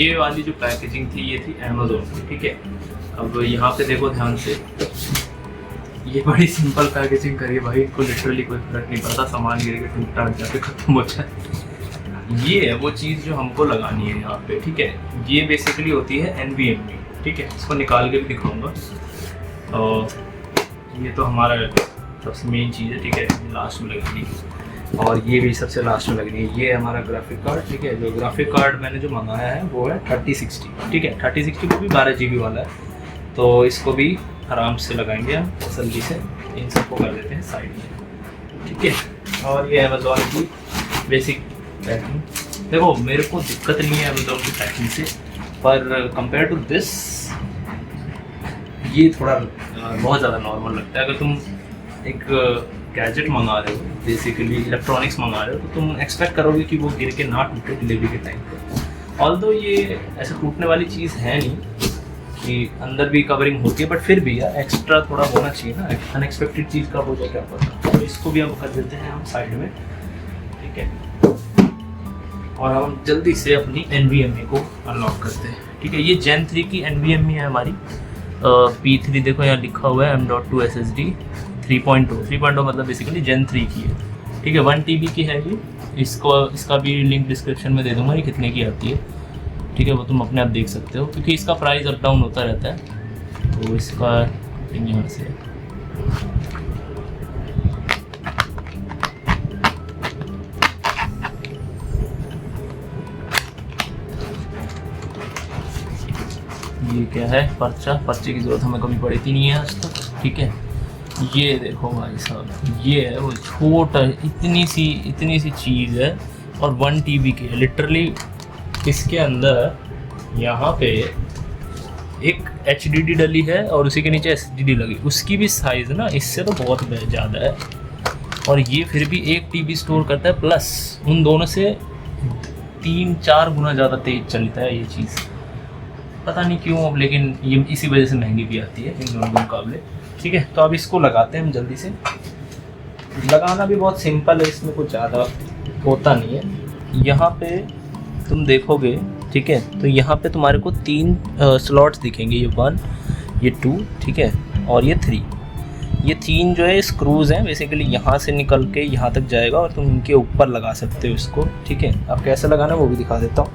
ये वाली जो पैकेजिंग थी ये थी अमेज़ॉन की, ठीक है। अब यहाँ पे देखो ध्यान से, ये बड़ी सिंपल पैकेजिंग करी है भाई, इनको लिटरली कोई फर्क नहीं पड़ता, सामान गिर के टूट टाट जाके खत्म हो जाए। ये है वो चीज़ जो हमको लगानी है यहाँ पे, ठीक है। ये बेसिकली होती है NVMe, ठीक है। इसको निकाल के भी दिखाऊंगा। और ये तो हमारा सबसे मेन चीज़ है, ठीक है, लास्ट में लगनी है। और ये भी सबसे लास्ट में लगनी है। ये हमारा ग्राफिक कार्ड, ठीक है। जो ग्राफिक कार्ड मैंने जो मंगाया है वो है 3060, ठीक है। 3060 वो भी 12 GB वाला है, तो इसको भी आराम से लगाएंगे हम तसल्ली से। इन सबको कर देते हैं साइड में, ठीक है। और ये अमेज़ॉन की बेसिक पैकिंग। देखो मेरे को दिक्कत नहीं है अमेज़ॉन की पैकिंग से, पर कंपेयर टू दिस ये थोड़ा बहुत ज़्यादा नॉर्मल लगता है। अगर तुम एक गैजेट मंगा रहे हो, बेसिकली इलेक्ट्रॉनिक्स मंगा रहे हो, तो तुम एक्सपेक्ट करोगे कि वो गिर के ना टूटे डिलीवरी के टाइम पे। ऑल्दो ये ऐसे टूटने वाली चीज़ है नहीं कि अंदर भी कवरिंग होती है, बट फिर भी यार एक्स्ट्रा थोड़ा होना चाहिए ना, अनएक्सपेक्टेड चीज़ का हो जाए क्या पता। तो इसको भी हम कर देते हैं हम साइड में, ठीक है। और हम जल्दी से अपनी NVMe को अनलॉक करते हैं, ठीक है। ये Gen 3 की NVMe है हमारी। P3 देखो यहाँ लिखा हुआ है M.2 SSD 3.0 मतलब बेसिकली Gen 3 की है, ठीक है। 1 TB की है ये। इसका भी लिंक डिस्क्रिप्शन में दे दूँगा ये कितने की आती है, ठीक है। वो तुम अपने आप देख सकते हो, क्योंकि इसका प्राइस अप डाउन होता रहता है। तो इसका यहाँ से ये क्या है, पर्चे की ज़रूरत हमें कभी पड़ी थी नहीं है आज तक, ठीक है। ये देखो भाई साहब, ये है वो छोटा इतनी सी चीज़ है और 1 TB की है लिटरली। इसके अंदर यहाँ पे एक HDD डली है और उसी के नीचे SSD लगी, उसकी भी साइज़ ना इससे तो बहुत ज़्यादा है। और ये फिर भी 1 TB स्टोर करता है, प्लस उन दोनों से 3-4 गुना ज़्यादा तेज़ चलता है ये चीज़। पता नहीं क्यों अब, लेकिन ये इसी वजह से महंगी भी आती है इन दोनों के मुकाबले, ठीक है। तो अब इसको लगाते हैं हम जल्दी से। लगाना भी बहुत सिंपल है, इसमें कुछ ज़्यादा होता नहीं है। यहाँ पे तुम देखोगे, ठीक है, तो यहाँ पे तुम्हारे को 3 स्लॉट्स दिखेंगे, ये 1, ये 2, ठीक है, और ये 3। ये 3 जो है स्क्रूज़ हैं, बेसिकली यहाँ से निकल के यहाँ तक जाएगा और तुम इनके ऊपर लगा सकते हो इसको, ठीक है। अब कैसे लगाना है वो भी दिखा देता हूँ।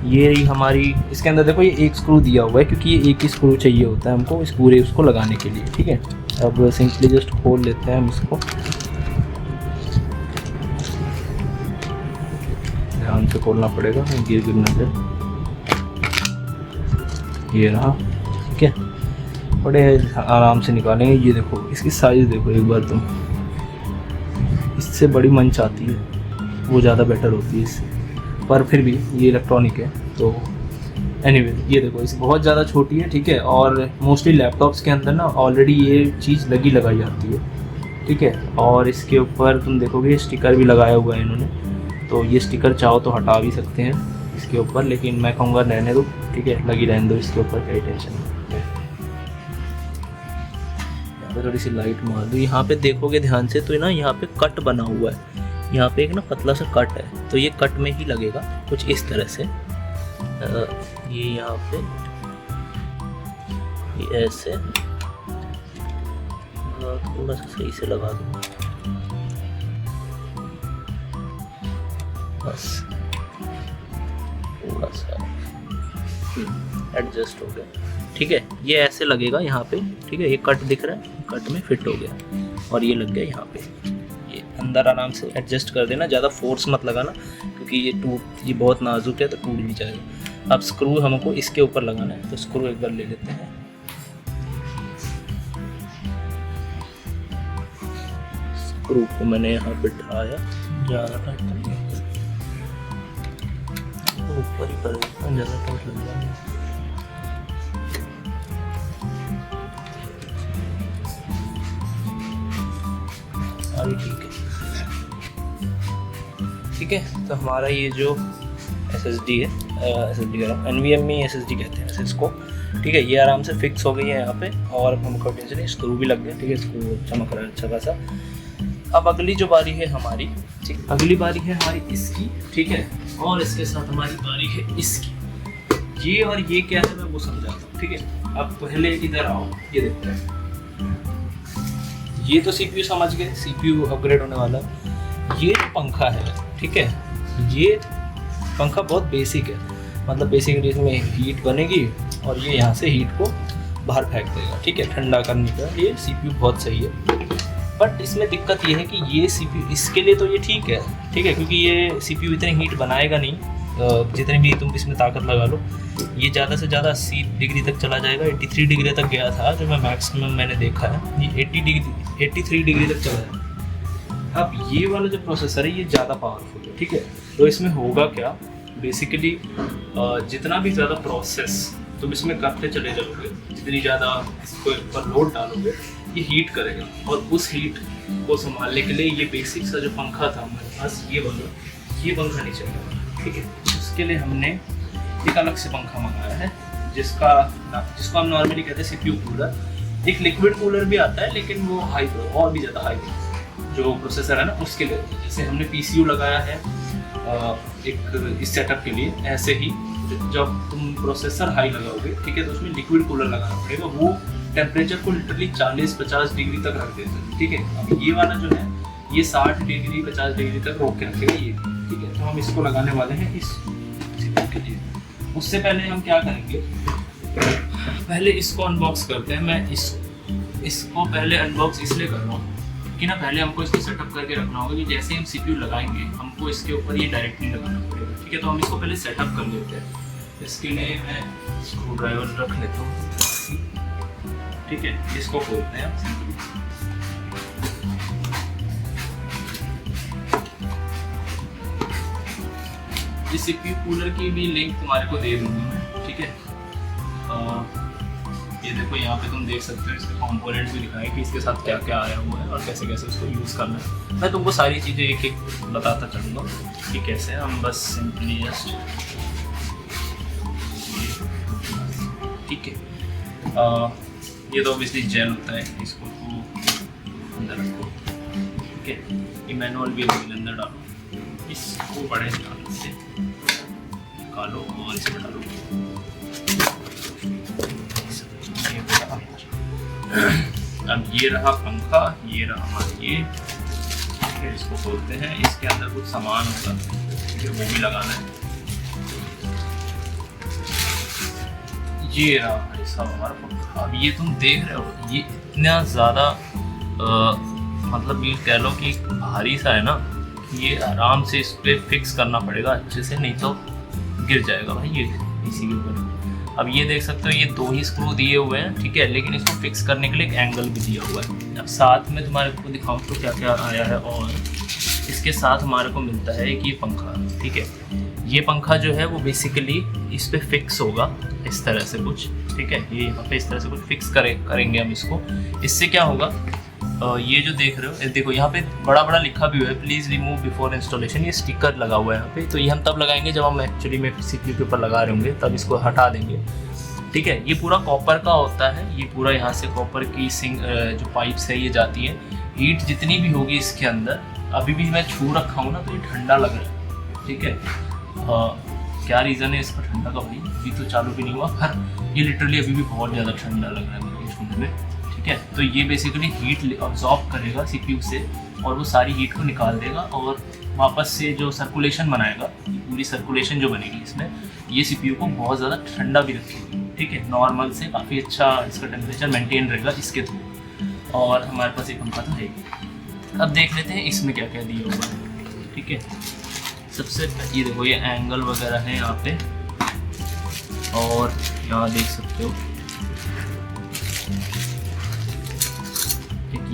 ये रही हमारी, इसके अंदर देखो ये एक स्क्रू दिया हुआ है, क्योंकि ये एक ही स्क्रू चाहिए होता है हमको इस पूरे उसको लगाने के लिए, ठीक है। अब सिंपली जस्ट खोल लेते हैं हम इसको, ध्यान से खोलना पड़ेगा, गिर ना जाए। ये रहा, ठीक है। बड़े आराम से निकालेंगे। ये देखो इसकी साइज़ देखो एक बार तुम, इससे बड़ी मंच आती है, वो ज़्यादा बेटर होती है इससे, पर फिर भी ये इलेक्ट्रॉनिक है तो एनीवे ये देखो इसे बहुत ज़्यादा छोटी है, ठीक है। और मोस्टली लैपटॉप्स के अंदर ना ऑलरेडी ये चीज़ लगाई जाती है, ठीक है। और इसके ऊपर तुम देखोगे स्टिकर भी लगाया हुआ है इन्होंने, तो ये स्टिकर चाहो तो हटा भी सकते हैं इसके ऊपर, लेकिन मैं कहूँगा रहने दो, ठीक है, लगी रहने दो इसके ऊपर, कोई टेंशन नहीं। यहाँ पे थोड़ी सी लाइट मार दो, यहाँ पे देखोगे ध्यान से तो ना यहाँ पे कट बना हुआ है, यहाँ पे एक ना पतला सा कट है, तो ये कट में ही लगेगा कुछ इस तरह से। ये यहाँ पे ये ऐसे थोड़ा सा सही से लगा दूँ बस, थोड़ा सा एडजस्ट हो गया, ठीक है। ये ऐसे लगेगा यहाँ पे, ठीक है। ये कट दिख रहा है, कट में फिट हो गया और ये लग गया यहाँ पे। ये अंदर आराम से एडजस्ट कर देना, ज़्यादा फोर्स मत लगाना, क्योंकि ये बहुत नाजुक है तो टूट भी जाएगा। अब स्क्रू हमको इसके ऊपर लगाना है, तो स्क्रू एक बार ले लेते हैं। स्क्रू को मैंने यहाँ बिठाया, ज़्यादा टाइट नहीं, ऊपर ही कर देता हूँ, ज़्यादा टाइट लग जाएगा। अभी ठीक है। तो हमारा ये जो SSD है, SSD कह रहा हूँ, NVMe SSD कहते हैं वैसे इसको, ठीक है। ये आराम से फिक्स हो गई है यहाँ पे, और हमको टेंशन नहीं, स्क्रू भी लग गया, ठीक है। स्क्रू चमक रहा है अच्छा खासा। अब अगली जो बारी है हमारी, ठीक, अगली बारी है हमारी इसकी, ठीक है। और इसके साथ हमारी बारी है इसकी। ये और ये क्या है मैं वो समझाता हूँ, ठीक है। अब पहले इधर आओ, ये देखते हैं। ये तो CPU समझ गए, CPU अपग्रेड होने वाला है। ये जो पंखा है, ठीक है, ये पंखा बहुत बेसिक है, मतलब बेसिकली इसमें हीट बनेगी और ये यहाँ से हीट को बाहर फेंक देगा, ठीक है, ठंडा करने का। ये CPU बहुत सही है, बट इसमें दिक्कत ये है कि ये CPU इसके लिए तो ये ठीक है, क्योंकि ये CPU इतनी हीट बनाएगा नहीं, जितनी भी तुम इसमें ताकत लगा लो। ये ज़्यादा से ज़्यादा 80 डिग्री तक चला जाएगा, 83 डिग्री तक गया था जो मैं मैक्सिमम मैंने देखा है, ये 83 डिग्री तक चला जाएगा। अब ये वाला जो प्रोसेसर है ये ज़्यादा पावरफुल है, ठीक है। तो इसमें होगा क्या, बेसिकली जितना भी ज़्यादा प्रोसेस तुम इसमें करते चले जाओगे, जितनी ज़्यादा इसको ऊपर लोड डालोगे, ये हीट करेगा, और उस हीट को संभालने के लिए ये बेसिक सा जो पंखा था हमारे पास, ये पंखा नहीं चलेगा, ठीक है। उसके लिए हमने एक अलग से पंखा मंगाया है, जिसको हम नॉर्मली कहते हैं CPU कूलर। एक लिक्विड कूलर भी आता है, लेकिन वो हाई और भी ज़्यादा हाई जो प्रोसेसर है ना उसके लिए। जैसे हमने PCU लगाया है एक इस सेटअप के लिए, ऐसे ही जब तुम प्रोसेसर हाई लगाओगे, ठीक है, तो उसमें लिक्विड कूलर लगाना पड़ेगा। वो टेम्परेचर को लिटरली 40-50 डिग्री तक रख देता है, ठीक है। अब ये वाला जो है ये 60 डिग्री 50 डिग्री तक रोक के रखेगा ये, ठीक है। तो हम इसको लगाने वाले हैं इस CPU के लिए। उससे पहले हम क्या करेंगे, पहले इसको अनबॉक्स करते हैं। मैं इसको पहले अनबॉक्स इसलिए कर रहा हूँ कि ना पहले हमको इसको सेटअप करके रखना होगा कि जैसे हम CPU लगाएंगे हमको इसके ऊपर ये डायरेक्टली लगाना पड़ेगा, ठीक है। तो हम इसको पहले सेटअप कर लेते हैं। इसके लिए मैं स्क्रू ड्राइवर रख लेता हूँ, ठीक है। इसको खोलते हैं सिंपली। इस CPU कूलर की भी लिंक तुम्हारे को दे दूंगा मैं, ठीक है। ये देखो यहाँ पे तुम देख सकते हो इसके कंपोनेंट भी दिखाए कि इसके साथ क्या क्या आया हुआ है और कैसे कैसे उसको यूज़ करना है। मैं तुमको सारी चीज़ें एक एक बताता चलूँगा कि कैसे। हम बस सिंपली जस्ट, ठीक है, ये तो ऑब्वियसली जेल होता है, इसको तो अंदर रखो, ठीक है। ये मैनुअल भी अंदर डालो, इसको बड़े ध्यान से निकालो और इसमें डालो। अब ये रहा पंखा, ये रहा हमारा ये, फिर इसको खोलते हैं। इसके अंदर कुछ सामान होता है, फिर वो भी लगाना है। ये रहा भाई साहब हमारा पंखा। अब ये तुम देख रहे हो, ये इतना ज़्यादा मतलब ये कह लो कि भारी सा है ना, ये आराम से इस पर फिक्स करना पड़ेगा अच्छे से, नहीं तो गिर जाएगा भाई ये इसी के ऊपर। अब ये देख सकते हो ये 2 ही स्क्रू दिए हुए हैं, ठीक है, लेकिन इसको फिक्स करने के लिए एक एंगल भी दिया हुआ है। अब साथ में तुम्हारे को दिखाऊँ तो क्या क्या आया है, और इसके साथ हमारे को मिलता है कि ये पंखा, ठीक है। ये पंखा जो है वो बेसिकली इस पर फिक्स होगा इस तरह से कुछ, ठीक है। ये यहाँ पे इस तरह से कुछ फिक्स करेंगे हम इसको। इससे क्या होगा, ये जो देख रहे हो, देखो यहाँ पे बड़ा बड़ा लिखा भी हुआ है, प्लीज़ रिमूव बिफोर इंस्टॉलेशन। ये स्टिकर लगा हुआ है यहाँ पे, तो ये हम तब लगाएंगे जब हम एक्चुअली में CPU के ऊपर लगा रहे होंगे, तब इसको हटा देंगे, ठीक है। ये पूरा कॉपर का होता है, ये पूरा यहाँ से कॉपर की जो पाइप्स है ये जाती है। हीट जितनी भी होगी इसके अंदर, अभी भी मैं छू रखा हूँ ना तो ये ठंडा लग रहा है, ठीक है। क्या रीज़न है इसका ठंडा का भाई, अभी तो चालू भी नहीं हुआ, पर ये लिटरली अभी भी बहुत ज़्यादा ठंडा लग रहा है मेरे को छूने में, ठीक है। तो ये बेसिकली हीट अब्जॉर्ब करेगा CPU से, और वो सारी हीट को निकाल देगा, और वापस से जो सर्कुलेशन बनाएगा, पूरी सर्कुलेशन जो बनेगी इसमें, ये CPU को बहुत ज़्यादा ठंडा भी रखेगी, ठीक है। नॉर्मल से काफ़ी अच्छा इसका टेम्परेचर मेंटेन रहेगा इसके थ्रू। और हमारे पास एक पंखा तो है। अब देख लेते हैं इसमें क्या क्या दिया हुआ है, ठीक है। सबसे ये देखो, ये एंगल वगैरह है यहाँ पे, और यहाँ देख सकते हो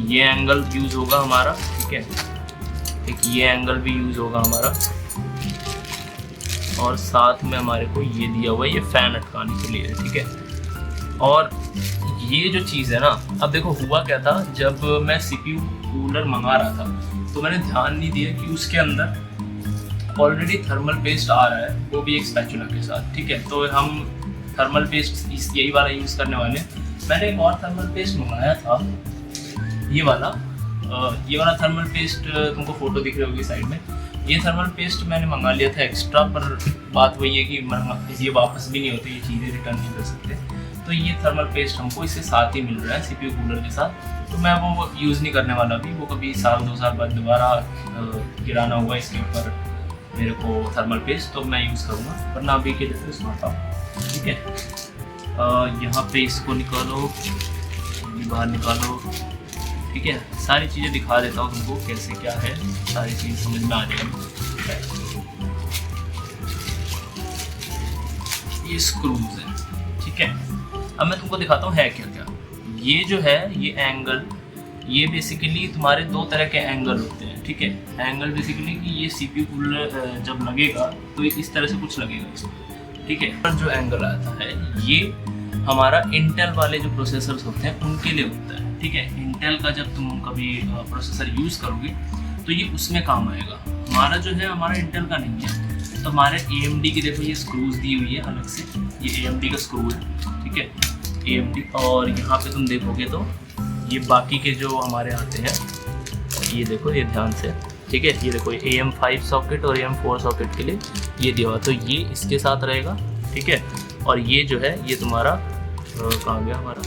ये एंगल यूज़ होगा हमारा, ठीक है। एक ये एंगल भी यूज़ होगा हमारा, और साथ में हमारे को ये दिया हुआ है, ये फ़ैन अटकाने के लिए, ठीक है। और ये जो चीज़ है ना, अब देखो हुआ क्या था, जब मैं CPU कूलर मंगा रहा था तो मैंने ध्यान नहीं दिया कि उसके अंदर ऑलरेडी थर्मल पेस्ट आ रहा है, वो भी एक स्पैचुला के साथ, ठीक है। तो हम थर्मल पेस्ट यही वाला यूज़ करने वाले हैं। मैंने एक और थर्मल पेस्ट मंगाया था, ये वाला, ये वाला थर्मल पेस्ट तुमको फोटो दिख रही होगी साइड में, ये थर्मल पेस्ट मैंने मंगा लिया था एक्स्ट्रा, पर बात वही है कि ये वापस भी नहीं होती, ये चीज़ें रिटर्न नहीं कर सकते। तो ये थर्मल पेस्ट हमको इसके साथ ही मिल रहा है CPU कूलर के साथ, तो मैं वो यूज़ नहीं करने वाला अभी, वो कभी साल 2 साल बाद दोबारा गिराना हुआ इसके ऊपर मेरे को थर्मल पेस्ट, तो मैं यूज़ करूँगा, वरना अभी के लिए तो इसको हटाओ। ठीक है, यहाँ पे इसको निकालो, बाहर निकालो। ठीक है, सारी चीज़ें दिखा देता हूँ तुमको कैसे क्या है, सारी चीज़ समझ में आ जाएगी। ये स्क्रूज है। ठीक है, अब मैं तुमको दिखाता हूँ है क्या क्या। ये जो है ये एंगल, ये बेसिकली तुम्हारे 2 तरह के एंगल होते हैं। ठीक है, एंगल बेसिकली कि ये CPU कूलर जब लगेगा तो इस तरह से कुछ लगेगा इसमें। ठीक है, पर जो एंगल आता है ये हमारा इंटेल वाले जो प्रोसेसर्स होते हैं उनके लिए होता है। ठीक है, इंटेल का जब तुम कभी प्रोसेसर यूज़ करोगे तो ये उसमें काम आएगा। हमारा जो है हमारा इंटेल का नहीं है, तो हमारे AMD की देखो ये स्क्रूज दी हुई है अलग से, ये AMD का स्क्रू है। ठीक है, AMD, और यहाँ पे तुम देखोगे तो ये बाकी के जो हमारे आते हैं, ये देखो ये ध्यान से। ठीक है, ये देखो AM5 सॉकेट और AM4 सॉकेट के लिए ये दिया हुआ, तो ये इसके साथ रहेगा। ठीक है, और ये जो है ये तुम्हारा कहाँ गया हमारा,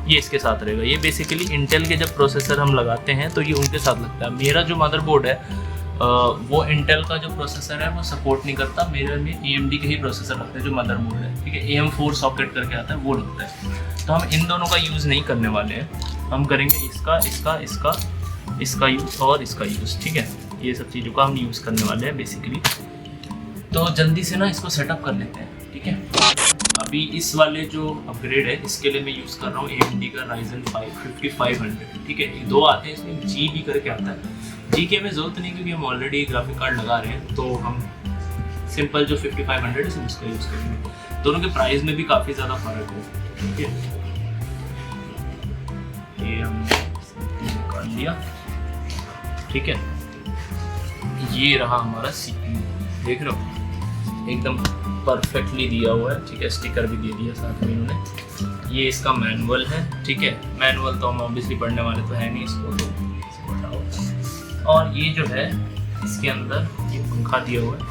ये इसके साथ रहेगा। ये बेसिकली इंटेल के जब प्रोसेसर हम लगाते हैं तो ये उनके साथ लगता है। मेरा जो मदरबोर्ड है वो इंटेल का जो प्रोसेसर है वो सपोर्ट नहीं करता, मेरे में AMD के ही प्रोसेसर लगते हैं जो मदरबोर्ड है। ठीक है, AM4 सॉकेट करके आता है वो लगता है। तो हम इन दोनों का यूज़ नहीं करने वाले हैं, हम करेंगे इसका यूज़ और इसका यूज़। ठीक है, ये सब चीज़ों का हम यूज़ करने वाले हैं बेसिकली। तो जल्दी से ना इसको सेटअप कर लेते हैं। ठीक है, अभी इस वाले जो अपग्रेड है इसके लिए मैं यूज़ कर रहा हूँ AMD का Ryzen 5 5500। ठीक है, ये 2 आते हैं, इसमें GB करके आता है। जी की हमें ज़रूरत नहीं क्योंकि हम ऑलरेडी ग्राफिक कार्ड लगा रहे हैं, तो हम सिंपल जो 5500 है उसका यूज़ करेंगे। दोनों के प्राइस में भी काफ़ी ज़्यादा फ़र्क है। ठीक है, ये हमने निकाल लिया। ठीक है, ये रहा हमारा CPU, देख रहे हो एकदम परफेक्टली दिया हुआ है। ठीक है, स्टिकर भी दे दिया साथ में इन्होंने। ये इसका मैनुअल है। ठीक है, मैनुअल तो हम ऑब्वियसली पढ़ने वाले तो है नहीं, इसको तो हटाओ। और ये जो है इसके अंदर ये पंखा दिया हुआ है,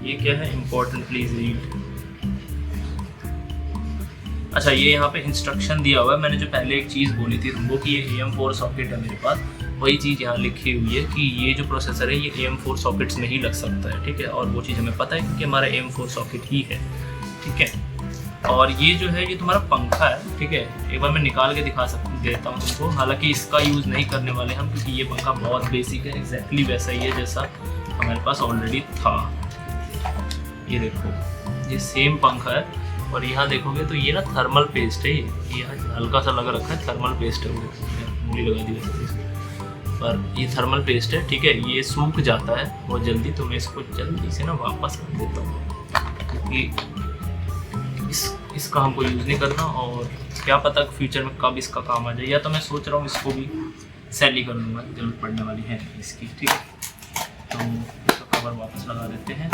ये क्या है, इम्पोर्टेंट प्लीज रीड। अच्छा, ये यहाँ पे इंस्ट्रक्शन दिया हुआ है। मैंने जो पहले एक चीज़ बोली थी तुमको कि ये AM4 सॉकेट है मेरे पास, वही चीज़ यहाँ लिखी हुई है कि ये जो प्रोसेसर है ये AM4 सॉकेट्स में ही लग सकता है। ठीक है, और वो चीज़ हमें पता है क्योंकि हमारा AM4 सॉकेट ही है। ठीक है, और ये जो है ये तुम्हारा पंखा है। ठीक है, एक बार मैं निकाल के देता हूँ तुमको, हालांकि इसका यूज़ नहीं करने वाले हम क्योंकि ये पंखा बहुत बेसिक है, एग्जैक्टली वैसा ही है जैसा हमारे पास ऑलरेडी था। ये देखो ये सेम पंखा है, और यहाँ देखोगे तो ये ना थर्मल पेस्ट है, ये हल्का सा लगा रखा है, थर्मल पेस्ट है, वो उंगली लगा दी वैसे, पर ये थर्मल पेस्ट है। ठीक है, ये सूख जाता है बहुत जल्दी, तो मैं इसको जल्दी से ना वापस रख देता हूँ क्योंकि इसका हमको यूज़ नहीं करना, और क्या पता फ्यूचर में कब इसका काम आ जाए, या तो मैं सोच रहा हूँ इसको भी सेल ही कर लूँगा, जरूरत पड़ने वाली है इसकी। ठीक है, तो इसका कवर वापस लगा देते हैं।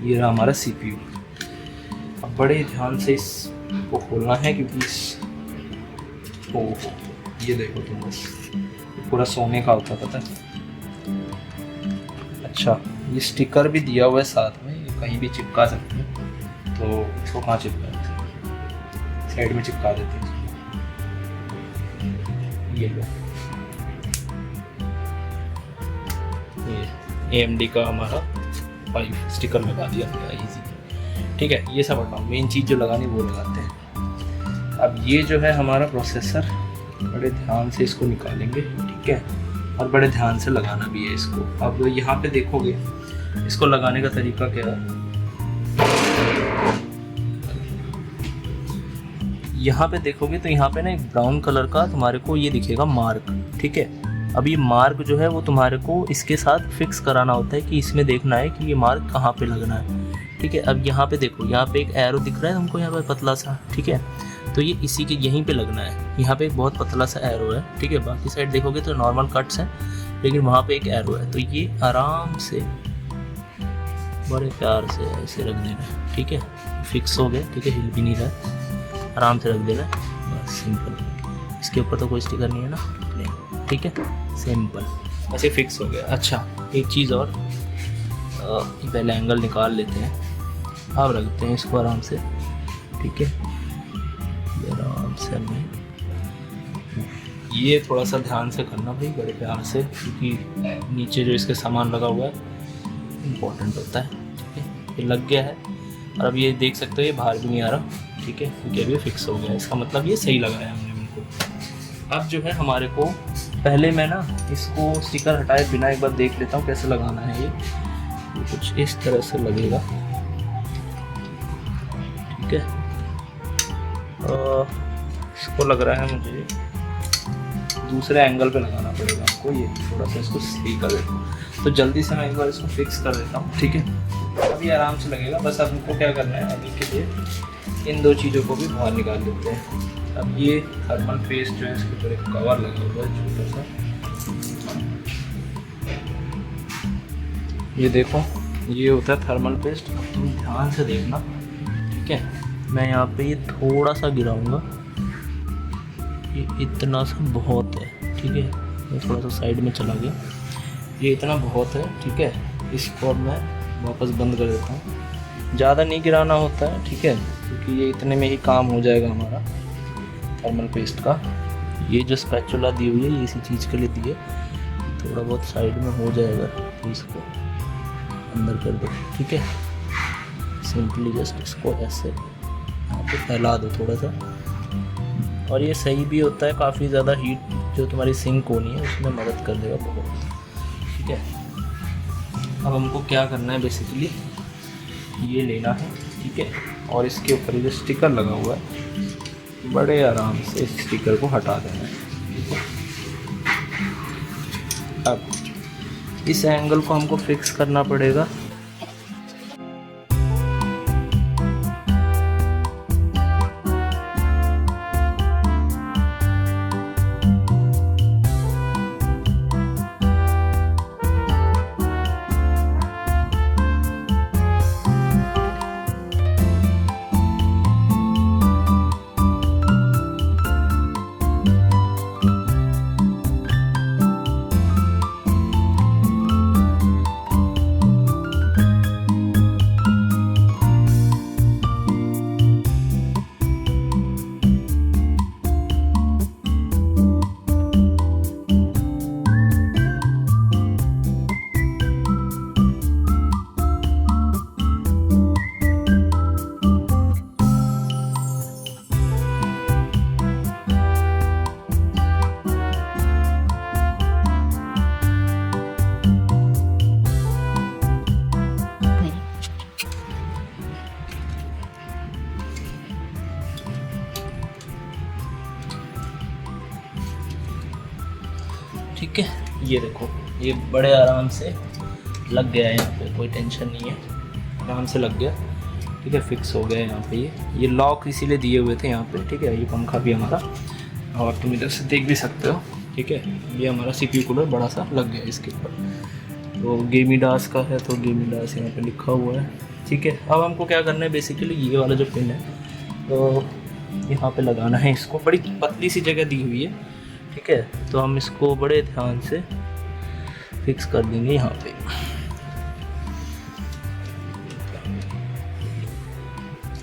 ये रहा हमारा CPU। अब बड़े ध्यान से इसको खोलना है क्योंकि ये देखो तुम, बस पूरा सोने का होता पता है। अच्छा, ये स्टिकर भी दिया हुआ है साथ में, ये कहीं भी चिपका सकते हैं, तो इसको कहाँ चिपका देते हैं, साइड में चिपका देते हैं। ये लो, ये AMD का हमारा 5 स्टिकर लगा दिया गया इजी। ठीक है, ये सब हटाओ, मेन चीज़ जो लगानी वो लगाते हैं। अब ये जो है हमारा प्रोसेसर, बड़े ध्यान से इसको निकालेंगे। ठीक है, और बड़े ध्यान से लगाना भी है इसको। अब यहाँ पे देखोगे इसको लगाने का तरीका क्या है, यहाँ पे देखोगे तो यहाँ पे ना एक ब्राउन कलर का तुम्हारे को ये दिखेगा मार्क। ठीक है, अब ये मार्क जो है वो तुम्हारे को इसके साथ फिक्स कराना होता है कि इसमें देखना है कि ये मार्क कहाँ पे लगना है। ठीक है, अब यहाँ पे देखो, यहाँ पे एक एरो दिख रहा है तुमको यहाँ पे पतला सा। ठीक है, तो ये इसी के यहीं पे लगना है। यहाँ पे एक बहुत पतला सा एरो है। ठीक है, बाकी साइड देखोगे तो नॉर्मल कट्स हैं, लेकिन वहाँ पे एक एरो है, तो ये आराम से बड़े प्यार से ऐसे रख देना है। ठीक है, फिक्स हो गया। ठीक है, हिल भी नहीं रहा है, आराम से रख देना है, बस सिंपल। इसके ऊपर तो कोई स्टिकर नहीं है ना, नहीं। ठीक है, सिंपल, ऐसे फिक्स हो गया। अच्छा एक चीज़ और, पहले एंगल निकाल लेते हैं, अब रखते हैं इसको आराम से, ठीक है, आराम से। हमें ये थोड़ा सा ध्यान से करना भाई, बड़े प्यार से, क्योंकि नीचे जो इसके सामान लगा हुआ है इम्पोर्टेंट होता है, ठीक है। ये लग गया है और अब ये देख सकते हो ये बाहर भी नहीं आ रहा, ठीक है, क्योंकि अभी फिक्स हो गया, इसका मतलब ये सही लगाया हमने उनको। अब जो है हमारे को, पहले मैं ना इसको स्टिकर हटाए बिना एक बार देख लेता हूँ कैसे लगाना है। ये कुछ इस तरह से लगेगा, ठीक है। इसको लग रहा है मुझे दूसरे एंगल पे लगाना पड़ेगा हमको, ये थोड़ा सा इसको सही कर देता हूँ। तो जल्दी से मैं एक बार इसको फिक्स कर देता हूँ, ठीक है। अभी आराम से लगेगा, बस अब हमको क्या करना है, अभी के लिए इन दो चीज़ों को भी बाहर निकाल देते हैं। अब ये थर्मल पेस्ट जो है इसके ऊपर एक कवर लगा हुआ है छोटा सा, ये देखो, ये होता है थर्मल पेस्ट। अब तुम ध्यान से देखना, ठीक है। मैं यहाँ पे ये थोड़ा सा गिराऊंगा, ये इतना सा बहुत है, ठीक है। मैं थोड़ा सा साइड में चला गया, ये इतना बहुत है, ठीक है। इसको अब मैं वापस बंद कर देता हूँ, ज़्यादा नहीं गिराना होता है, ठीक है, क्योंकि ये इतने में ही काम हो जाएगा हमारा थर्मल पेस्ट का। ये जो स्पैचुला दी हुई है ये इसी चीज़ के लिए दी है, थोड़ा बहुत साइड में हो जाएगा, तो इसको अंदर कर दो, ठीक है। सिंपली जस्ट इसको ऐसे यहाँ पे फैला दो थोड़ा सा, और ये सही भी होता है, काफ़ी ज़्यादा हीट जो तुम्हारी सिंक होनी है उसमें मदद कर देगा बहुत, ठीक है। अब हमको क्या करना है, बेसिकली ये लेना है, ठीक है, और इसके ऊपर जो स्टिकर लगा हुआ है बड़े आराम से इस स्टिकर को हटा देना है, ठीक है। अब इस एंगल को हमको फिक्स करना पड़ेगा, ठीक है। ये देखो, ये बड़े आराम से लग गया है, यहाँ पे कोई टेंशन नहीं है, आराम से लग गया, ठीक है, फिक्स हो गया यहाँ पे। ये लॉक इसीलिए दिए हुए थे यहाँ पे, ठीक है। ये पंखा भी हमारा, और तुम इधर से देख भी सकते हो, ठीक है। ये हमारा CPU कूलर बड़ा सा लग गया इसके ऊपर, तो गेमिडास का है, तो गेमिडास यहाँ पे लिखा हुआ है, ठीक है। अब हमको क्या करना है, बेसिकली ये वाला जो पिन है तो यहाँ पे लगाना है इसको, बड़ी पतली सी जगह दी हुई है, ठीक है। तो हम इसको बड़े ध्यान से फिक्स कर देंगे यहाँ पे,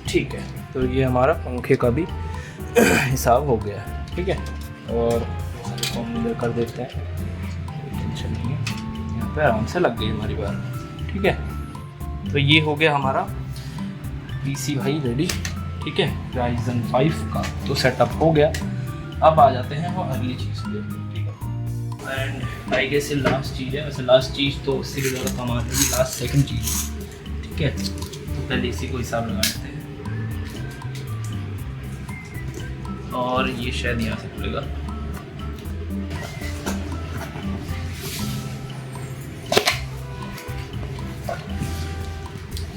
ठीक है। तो ये हमारा पंखे का भी हिसाब हो गया है, ठीक है। और इसको हम इधर कर देते हैं, कोई टेंशन नहीं है, यहाँ पे आराम से लग गई हमारी बात, ठीक है। तो ये हो गया हमारा PC भाई रेडी, ठीक है, Ryzen 5 का तो सेटअप हो गया। अब आ जाते हैं वो अगली चीज़ पे, ठीक है। एंड आई गेस ये लास्ट चीज़ है, वैसे लास्ट चीज़ तो उससे भी ज़्यादा कमाल है, लास्ट सेकंड चीज़, ठीक है। तो पहले इसी को हिसाब लगा लेते हैं, और ये शायद यहाँ से खुलेगा,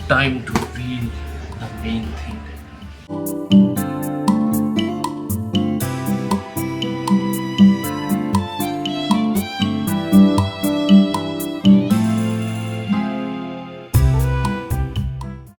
time to reveal the main thing.